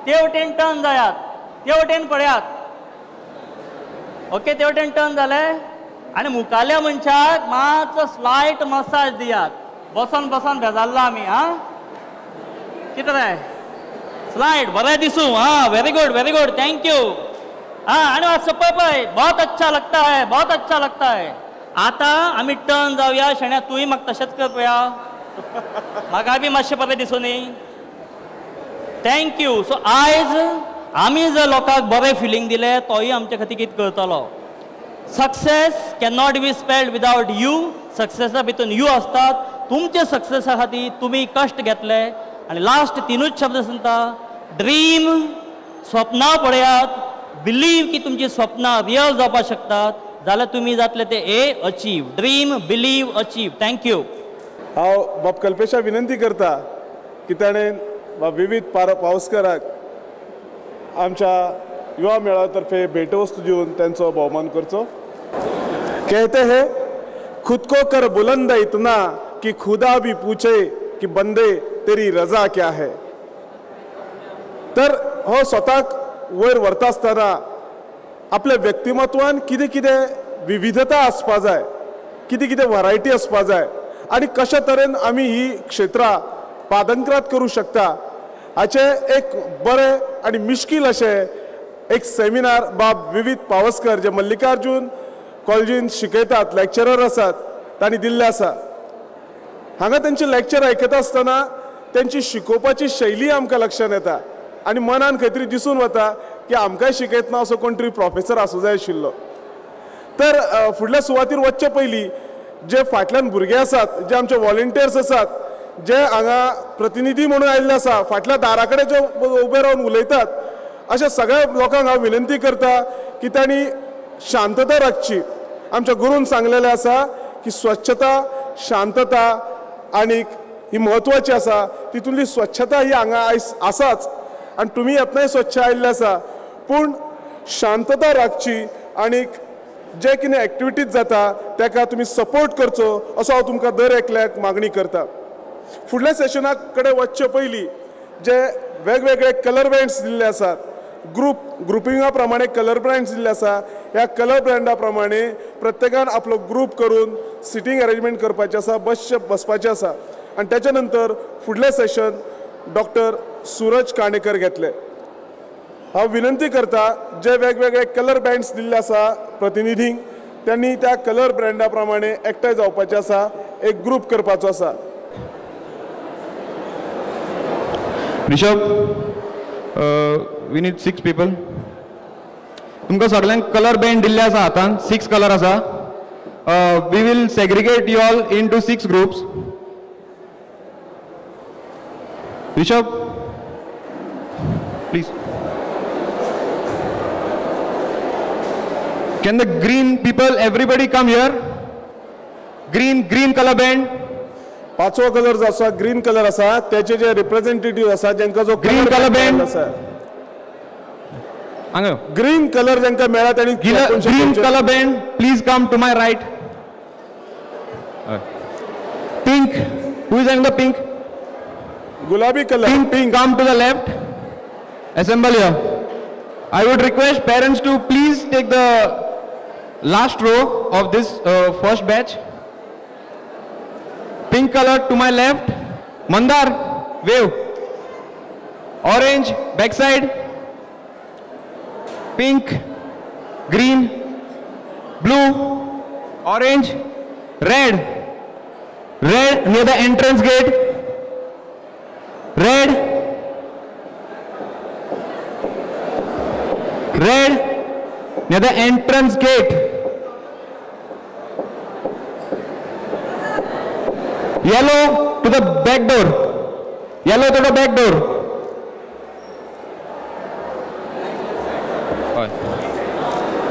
ते वटेन टर्न जायात, ते वटेन पळयात. ओके, ते वटेन टर्न जाले आनी मुखाल्या मनशाक मातसो स्लायट मसाज दियात. बसन बसन बेजारला आमी. कितें रे स्लाइड बरें दिसूं. Very good thank you. आनी पळय बहुत अच्छा लगता है, बहुत अच्छा लगता है. आतां आमी टर्न जावया. शेण्या तूंय म्हाका तशेंच कर पळया, म्हाका बी मातशें बरें दिसूं न्ही. Thank you. सो आयज आमी जर लोकांक बरें फिलींग दिलें तोय आमचे खातीर कितें करतलो. Success can not be spelled without U. सक्सेसा भितून यू आसतात. तुमचे सक्सेसा खातीर तुमी कश्ट घेतले. आनी लास्ट तीनूच शब्द सांगता, ड्रीम, स्वप्नां पळयात, बिलीव की तुमची स्वप्नां रियल जावपाक शकतात, जाल्यार तुमी जातले ते achieve. Dream, believe, achieve. Thank you. हांव बाब कल्पेशा विनंती करता की ताणें बाब विविध पावसकाराक आमच्या युवा मेळाव्यातर्फे भेटवस्तू दिवन त्यांचो भोवमान करचो. कहते हैं खुद को कर बुलंद इतना कि खुदा भी पूछे कि बंदे तेरी रजा क्या है. तर हो स्वताक वयर व्हरता आसतना आपल्या व्यक्तिमत्वान कितें कितें विविधता आसपा जाय, कितें कितें वरायटी आसपा जाय आनी कशा तरेन आमी ही क्षेत्रां पादंक्रात करूं शकता हाचे एक बरें आनी मिश्कील अशें एक सेमिनार बाब विविध पावसकर जे मल्लिकार्जुन कॉलेजीन शिकयतात, लेक्चरर आसात, तांणी दिल्लें आसा. हांगा तेंचे लेक्चर आयकता आसतना तेंची शिकोवपाची शैली आमकां लक्षांत येता आनी मनान खंय तरी दिसून वता की आमकांय शिकयतना असो कोण तरी प्रोफेसर आसूं जाय आशिल्लो. तर फुडल्या सुवातेर वचचे पयलीं जे फाटल्यान भुरगे आसात, जे आमचे वॉलंटियर्स आसात, जे हांगा प्रतिनिधी म्हणून आयिल्ले आसा, फाटल्या दारा कडेन जे उबे रावन उलयतात, अशा सगळ्या लोकांक हांव विनंती करता की तांणी शांतता राखची. आमच्या गुरून सांगलेलें आसा की स्वच्छता, शांतता आनी ही म्हत्वाची आसा. तितूंतली स्वच्छता ही हांगा आयज आसाच आनी तुमी येतनाय स्वच्छ आयिल्ले आसा, पूण शांतता राखची आनी जे कितें एक्टिविटीज जाता ताका तुमी सपोर्ट करचो असो हांव तुमकां दर एकल्याक मागणी करता. फुडल्या सेशना कडेन वचचे पयलीं जे वेगवेगळे कलर बँड्स दिल्ले आसात, ग्रुपिंगा प्रमाणे कलर ब्रँड्स दिल्ले आसा, ह्या कलर ब्रँडा प्रमाणे प्रत्येकान आपलो ग्रूप करून सिटींग अरेंजमेंट करपाचें आसा, बसपाचें आसा. आनी त्याच्या नंतर फुडलें सेशन डॉक्टर सूरज काणेकर घेतले. हांव विनंती करता जे वेगवेगळे कलर बँड्स दिल्ले आसा प्रतिनिधींक, त्यांनी त्या कलर ब्रँडा प्रमाणे एकठांय जावपाचें आसा, एक ग्रूप करपाचो आसा. Rishabh, we need 6 people. तुमकां सगळ्यांक कलर बँड दिल्ले आसा हातान, 6 कलर आसा. We will segregate you all into 6 groups. Rishabh, please. Can the green people, everybody come here? Green color band. पाचवो कलर जो आसा ग्रीन कलर आसा, त्याचे जे रिप्रेझेंटेटिव्ह आसा ज्यांका जो ग्रीन कलर बँड आसा, हांगा ग्रीन कलर ज्यांका मेळ्ळा त्यांनी green colour band, please come to my right. Pink, who is having the pink? गुलाबी colour, pink, come to the left. Assemble here. I would request parents to please take the last row of this first batch. Pink color to my left. Mandar, wave. Orange, backside. Pink, green, blue, orange, red. Red near the entrance gate. Red. Red near the entrance gate. Yellow to the back door. Yellow to the back door.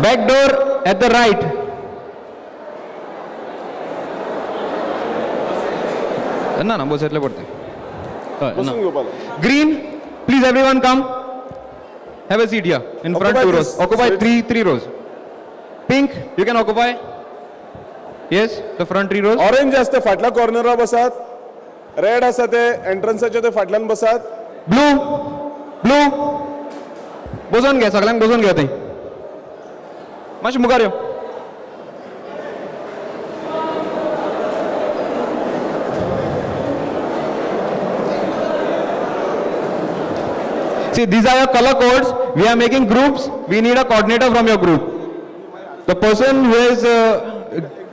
Back door at the right. ना बसले पडते. Green, please everyone come. Have a seat here in front 2 rows. Occupy three rows. Pink, you can occupy. Yes, the front 3 rows. Orange असते फाटल्या कॉर्नरा बसात. Red आसा ते एंट्रन्साच्या ते फाटल्यान बसात. Blue, ब्लू बसून घे, सगळ्यांक बसून घे. थंय मातशें मुखार यो. See, these are your color codes. We are making groups. We need a coordinator from your group. The person who is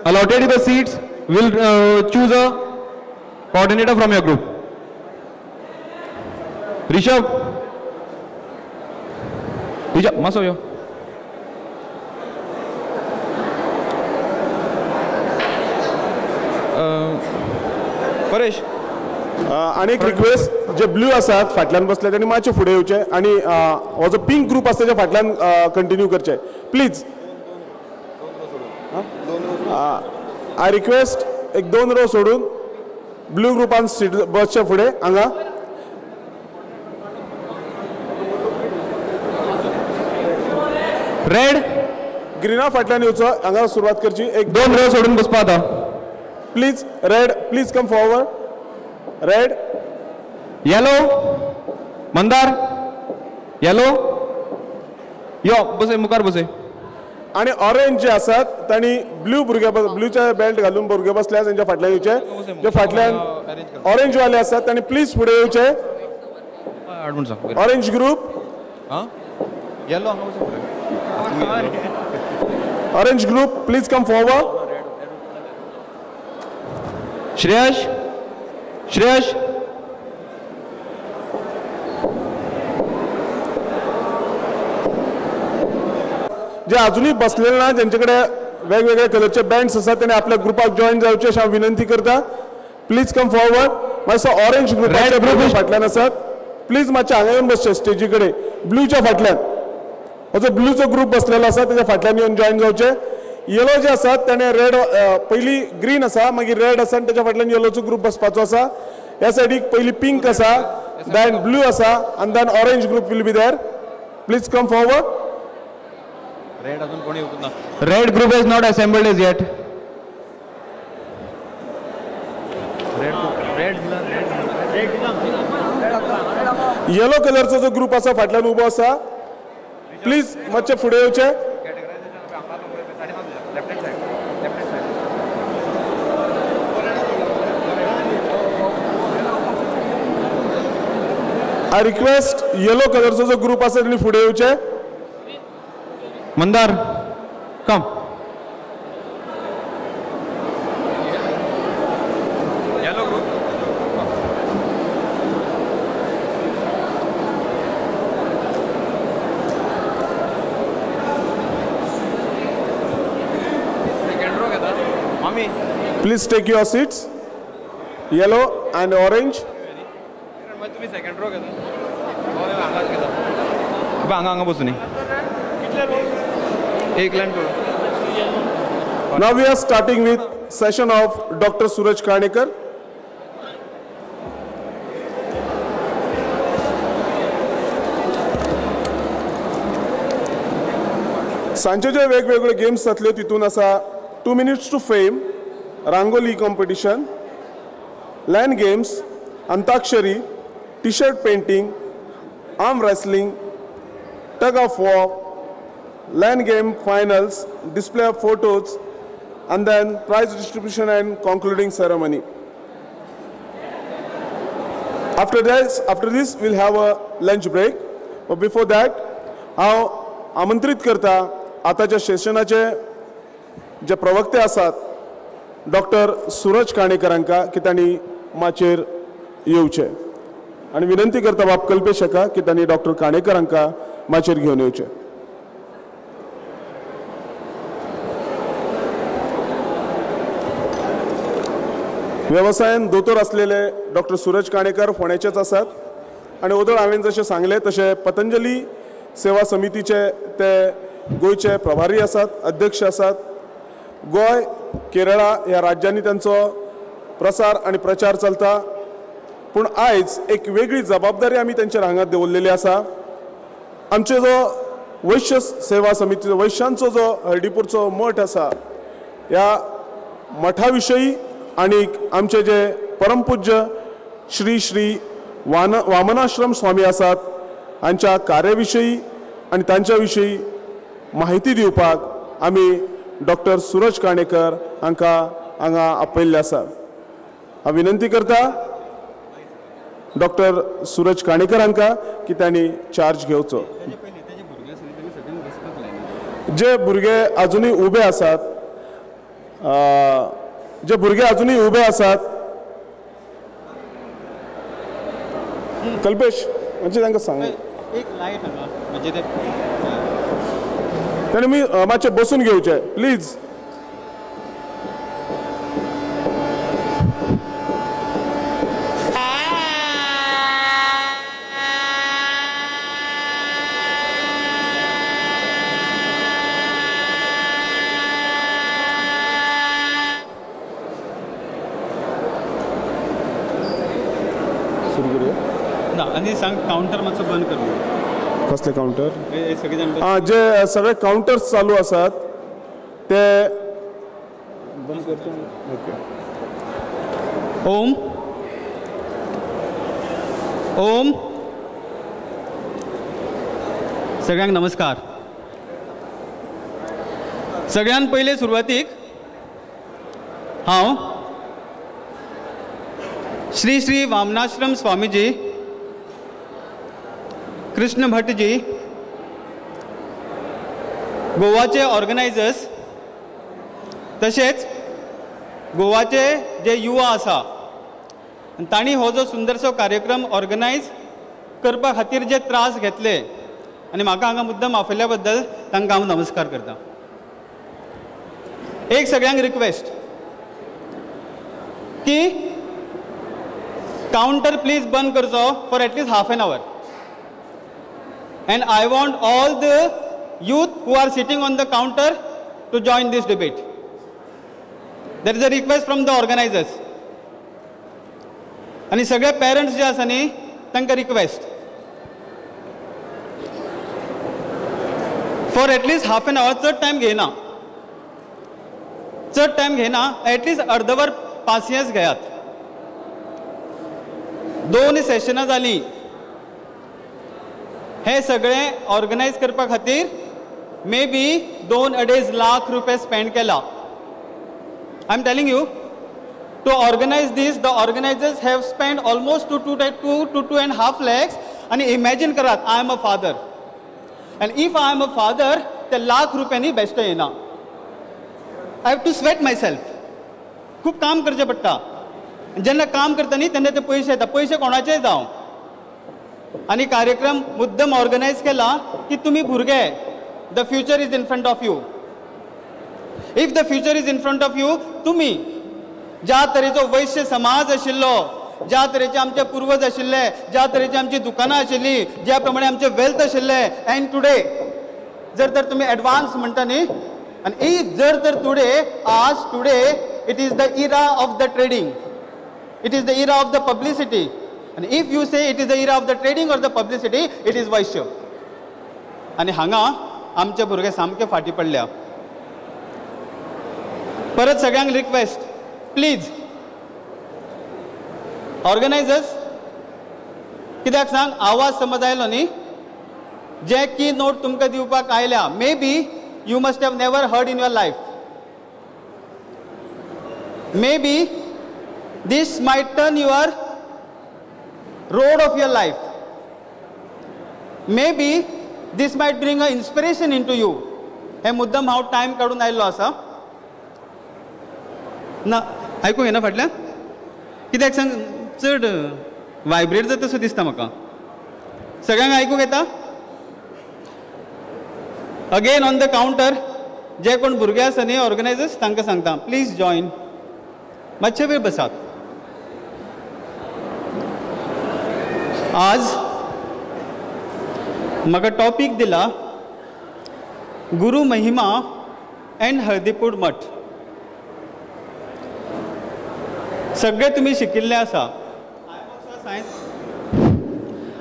allotted the seats will choose a coordinator from your group. Rishabh, maso yo. Paresh. आणि एक request, जे blue असतात फाटल्यान बसले त्यांनी मातशे फुडें येवचे आणि हो जो पिंक ग्रुप आसा तेच्या फाटल्यान कंटिन्यू करचे प्लीज. आय रिक्वेस्ट एक 2 रो सोडून ब्लू ग्रुपान सीट बसचे फुडें हांगा. रेड ग्रीना फाटल्यान येवचो, हांगा सुरवात करची. एक 2 रो सोडून बसपा आता. Please red, please come forward. Red, yellow, Mandar, yellow यो बसे, मुखार बसे. आणि ऑरेंज जे आसात तांणी ब्लू भुरगे ब्लूचे बेल्ट घालून भुरगे बसल्या तांच्या फाटल्यान येवचे. जे फाटल्यान ऑरेंज वाले आसात तांणी प्लीज फुडें येवचे. Orange group, yellow orange group please come forward. Shreyash, Shreyash जे अजूनही बसलेले ना ज्यांच्याकडे वेगवेगळे कलरचे बँड्स असतात त्यांनी आपल्या ग्रुपाक जॉईन जावचे अशी हांव विनंती करता. Please come forward. मातसो ऑरेंज ग्रुपाचे ग्रुप फाटल्यान आसात प्लीज मातशे हांगा येवन बसचे स्टेजी कडेन. ब्लूच्या फाटल्यान हो जो ब्लूचो ग्रुप बसलेलो आसा तेच्या फाटल्यान येवन जॉईन जावचे. येलो जे आसात ताणे रेड, पयली ग्रीन आसा मागीर रेड आसा आनी तेच्या फाटल्यान येलोचो ग्रुप बसपाचो आसा. ह्या सायडीक पयली पिंक आसा, देन ब्लू आसा आनी then orange group will be there. Please come forward. Red अजून कोणी येऊन ना. Red group is not assembled is yet. Yellow कलरचो जो ग्रुप आसा फाटल्यान उबो आसा प्लीज मातशे फुडें येवचे. आय रिक्वेस्ट येलो कलरचो जो ग्रुप आसा तांणी फुडें येवचे. Mandar come. Yellow group second row घेता मामी. Please take your seats. Yellow and orange. तुम्ही सेकंड रो घेता. हांगा हांगा बसून एक line. Now we are starting with session of Dr. Suraj Kanekar. सांचे जे वेगवेगळे गेम्स जातल्यो तितून आसा 2 minutes to fame, rangoli competition, LAN games, antakshari, T shirt painting, arm wrestling, tug of war, LAN game finals, display of photos, and then prize distribution and concluding ceremony. After this, we'll have a lunch break. But before that, हांव आमंत्रित करता आताच्या सेशनाचे जे प्रवक्ते आसात doctor Suraj काणेकरांका की तांणी माचेर येवचे आनी विनंती करता बाब कल्पेशाका की तांणी डॉक्टर काणेकरांका माचेर घेवन येवचे. व्यवसायान दोतोर असलेले डॉक्टर सूरज काणेकर फोंडेचेच आसात आणि ओदळ हांवें जशें सांगलें तशें पतंजली सेवा समितीचे ते गोंयचे प्रभारी आसात, अध्यक्ष आसात. गोंय, केरळा ह्या राज्यांनी तांचो प्रसार आणि प्रचार चलता. पूण आयज एक वेगळी जबाबदारी आमी तांचेर हांगा दवरलेली आसा. आमचे जो वैश्य सेवा समितीचो वैश्यांचो जो हळडीपूरचो मठ आसा ह्या मठा विशयी आणि आमचे जे परमपूज्य श्री श्री वामनाश्रम स्वामी आसात हांच्या कार्याविशयी आनी तांच्या विशयी माहिती दिवपाक आमी डॉक्टर सूरज काणेकर हांकां हांगा आपयल्ले आसा। हांव विनंती करता डॉक्टर सूरज काणेकर हांकां की तांणी चार्ज घेवचो। जे भुरगे अजुनूय उबे आसात कल्पेश म्हणजे तांकां सांग एक लायट हांगा म्हणजे ते तांणी मातशें बसून घेवचे प्लीज। ना आनी सांग काउंटर मातसो बंद कर म्हणून। कसले काउंटर? हे सगळे जाण जे सगळे काउंटर्स चालू आसात ते बंद करता। ओके। ओम ओम सगळ्यांक नमस्कार। सगळ्यान पयले सुरवातीक हांव श्री श्री वामनाश्रम स्वामीजी कृष्ण भट्टजी गोवाचे ऑर्गनायझर्स तशेंच गोवाचे जे युवा आसा तांणी हो जो सुंदरसो कार्यक्रम ऑर्गनायज करपा खातीर जे त्रास घेतले आनी म्हाका हांगा मुद्दम आपयल्या बद्दल तांकां हांव नमस्कार करता। एक सगळ्यांक रिक्वेस्ट की काउंटर प्लीज बंद करचो for at least half an hour and I want all the youth who are sitting on the counter to join this debate. There is a request from the organizers. आणि सगळे parents जे आसा न्ही तांकां request for at least half an hour चड time घेना at least अर्दवर पासियन्स घेयात। 2 सेशनां जालीं हे सगळे ऑर्गनायज करपा खातीर मे बी 2-2.5 लाख रुपये स्पेंड केला। I am telling you to organise this the organisers have spend almost 2 to 2.5 lakhs आणि इमॅजिन करात I am a father and if I am a father ते लाख रुपयांनी बेश्टे येना। I have to sweat myself खूब काम करचें पडटा। जेन्ना काम करता न्ही तेन्ना ते पयशे येता पयशे कोणाचेय जावं आणि कार्यक्रम मुद्दम ऑर्गनायज केला की तुम्ही भुरगे the future is in front of you. If the future is in front of you तुम्ही ज्या तरेचो वैश्य समाज आशिल्लो ज्या तरेचे आमचे पूर्वज आशिल्ले ज्या तरेची आमची दुकानां आशिल्ली ज्या प्रमाणे आमचे वेल्थ आशिल्ले अँड टुडे जर तर तुम्ही एडवान्स म्हणटा न्ही आणि इफ जर तर today it is the era of the trading it is the era of the publicity and if you say it is the era of the trading or the publicity it is vaishya आणि हांगा आमचे भुरगे सामके फाटी पडल्या। परत सगळ्यांक request please organisers कित्याक सांग आवाज समज आयलो न्ही जे की नोट तुमकां दिवपाक आयल्या maybe you must have never heard in your life maybe this might turn your road of your life. Maybe this might bring a inspiration into you. हे मुद्दम हांव टायम काडून आयल्लो आसा ना आयकूंक येना फाटल्यान कित्याक सांग चड वायब्रेट जाता तसो दिसता म्हाका। सगळ्यांक आयकूंक येता? अगेन ऑन द काउंटर जे कोण भुरगे आसा न्ही ऑर्गनायझर्स तांकां सांगता प्लीज जॉइन मातशे वेळ बसात। आज म्हाका टॉपिक दिला गुरु महिमा एंड हळदीपूर मठ। सगळे तुम्ही शिकिल्ले आसा।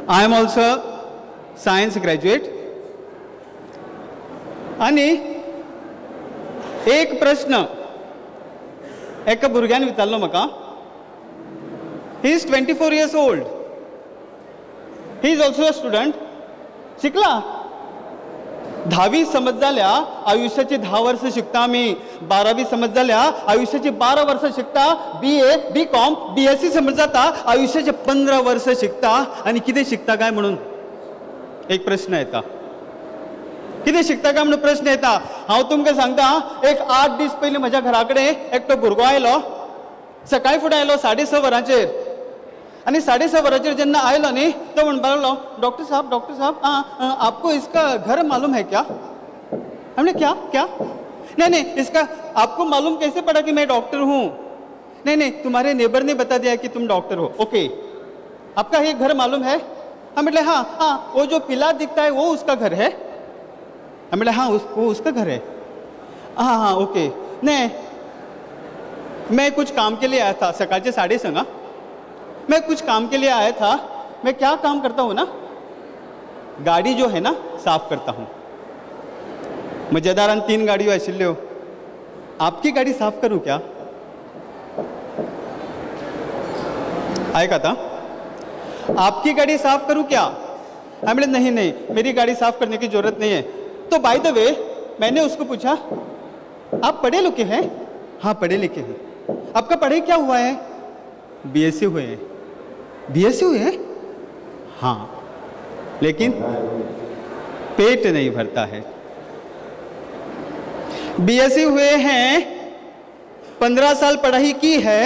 I am also science graduate आणि एक प्रश्न एका भुरग्यान विचारलो म्हाका he is 24 years old. He is also a student शिकला 10वी समज जाल्या आयुष्याची 10 वर्ष शिकता आम्ही 12वी समज जाल्या आयुष्याची 12 वर्ष शिकता BA BCom BSc समज जाता आयुष्याचे 15 वर्ष शिकता आणि किती शिकता काय म्हणून एक प्रश्न येता किती शिकता काय म्हणून प्रश्न येता हांव तुमकां सांगता एक 8 दीस पयलीं म्हज्या घरा कडेन एकटो भुरगो आयलो सकाळी फुडें आयलो 6:30 वरांचेर आणि 6:30 वरांचेर जेन्ना आयलो न्ही तो म्हणपाक लागलो डॉक्टर साहब आपको इसका घर मालूम है क्या हमने क्या क्या नहीं इसका आपको मालूम कैसे पड़ा कि मैं डॉक्टर हूँ नहीं तुम्हारे नेबर ने बता दिया कि तुम डॉक्टर हो ओके आपका ये घर मालूम है हम बोले हाँ वो जो पीला दिखता है वो उसका घर है हम बोले हाँ वो उसका घर है हाँ ओके नहीं मैं कुछ काम के लिए आया था सकाळचे 6:30 मैं कुछ काम के लिए आया था मैं क्या काम करता हूँ ना गाड़ी जो है ना साफ करता हूँ म्हज्या दारान 3 गाडयो आशिल्ल्यो आपकी गाड़ी साफ करूँ क्या आयकाता आपकी गाड़ी साफ करूँ क्या हम बोले नहीं मेरी गाड़ी साफ करने की जरूरत नहीं है तो बाय द वे मैंने उसको पूछा आप पढ़े लिखे हैं हाँ पढ़े लिखे हैं आपका पढ़ाई क्या हुआ है BSc हुए हैं BSc हुए हैं हाँ लेकिन पेट नहीं भरता है BSc हुए हैं 15 साल पढ़ाई की है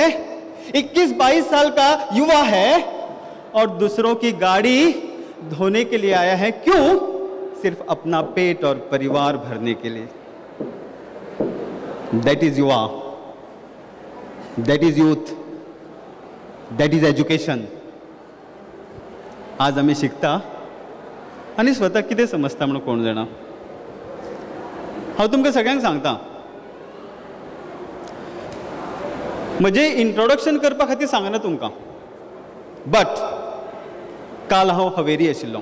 21-22 साल का युवा है और दूसरों की गाड़ी धोने के लिए आया है क्यों सिर्फ अपना पेट और परिवार भरने के लिए दैट इज युवा that is youth that is education आज आम्ही शिकता आणि स्वतः कितें समजता म्हणून कोण जाणा हांव तुमकां सगळ्यांक सांगता म्हजें इंट्रोडक्शन करपा खातीर सांगना तुमकां बट काल हांव हवेरी आशिल्लो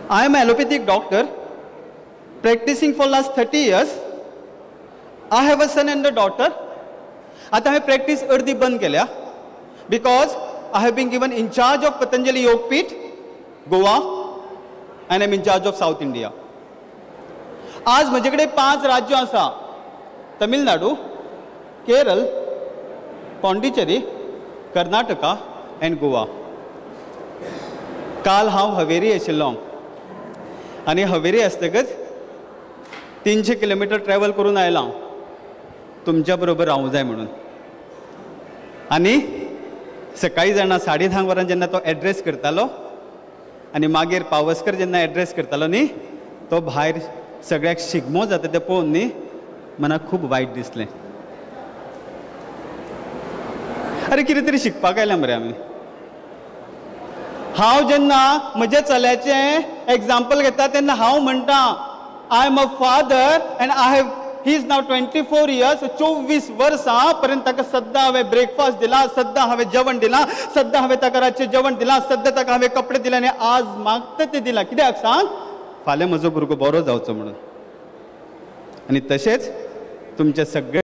I am an allopathic doctor practicing for last 30 years. I have a son and a daughter. आता हांवें प्रॅक्टीस अर्दी बंद केल्या because I have been given in charge of Patanjali Yogpith, Goa, and I am in charge of South India. आज म्हजे कडेन 5 राज्यो आसा तमिळनाडू केरळ पॉंडिचेरी कर्नाटका एंड गोवा काल हांव हवेरी आशिल्लो आणि हवेरी आसतकच 300 किलोमीटर ट्रॅव्हल करून आयला तुमच्या बरोबर रावूं जाय म्हणून आणि सकाळी जाणा 10:30 वरां जेन्ना तो एड्रेस करतालो आणि मागीर पावसकर जेन्ना एड्रेस करतालो न्ही तो भायर सगळ्याक शिगमो जाता तें पळोवन न्ही मनाक खूब वायट दिसलें अरे कितें तरी शिकपाक आयल्या मरे आमी हांव जेन्ना म्हज्या चल्याचें एग्जाम्पल घेता तेन्ना हांव म्हणटा I am a father and he is now 24 years 24 वर्सां पर्यंत ताका सद्दां हांवें ब्रेकफास्ट दिला सद्दां हांवें जेवण दिलां सद्दां हांवें ताका रातचें जेवण दिलां सद्दां ताका हांवें कपडे दिले आनी आज मागता तें दिलां कित्याक सांग फाल्यां म्हजो भुरगो बरो जावचो म्हणून आनी तशेंच तुमचे सगळे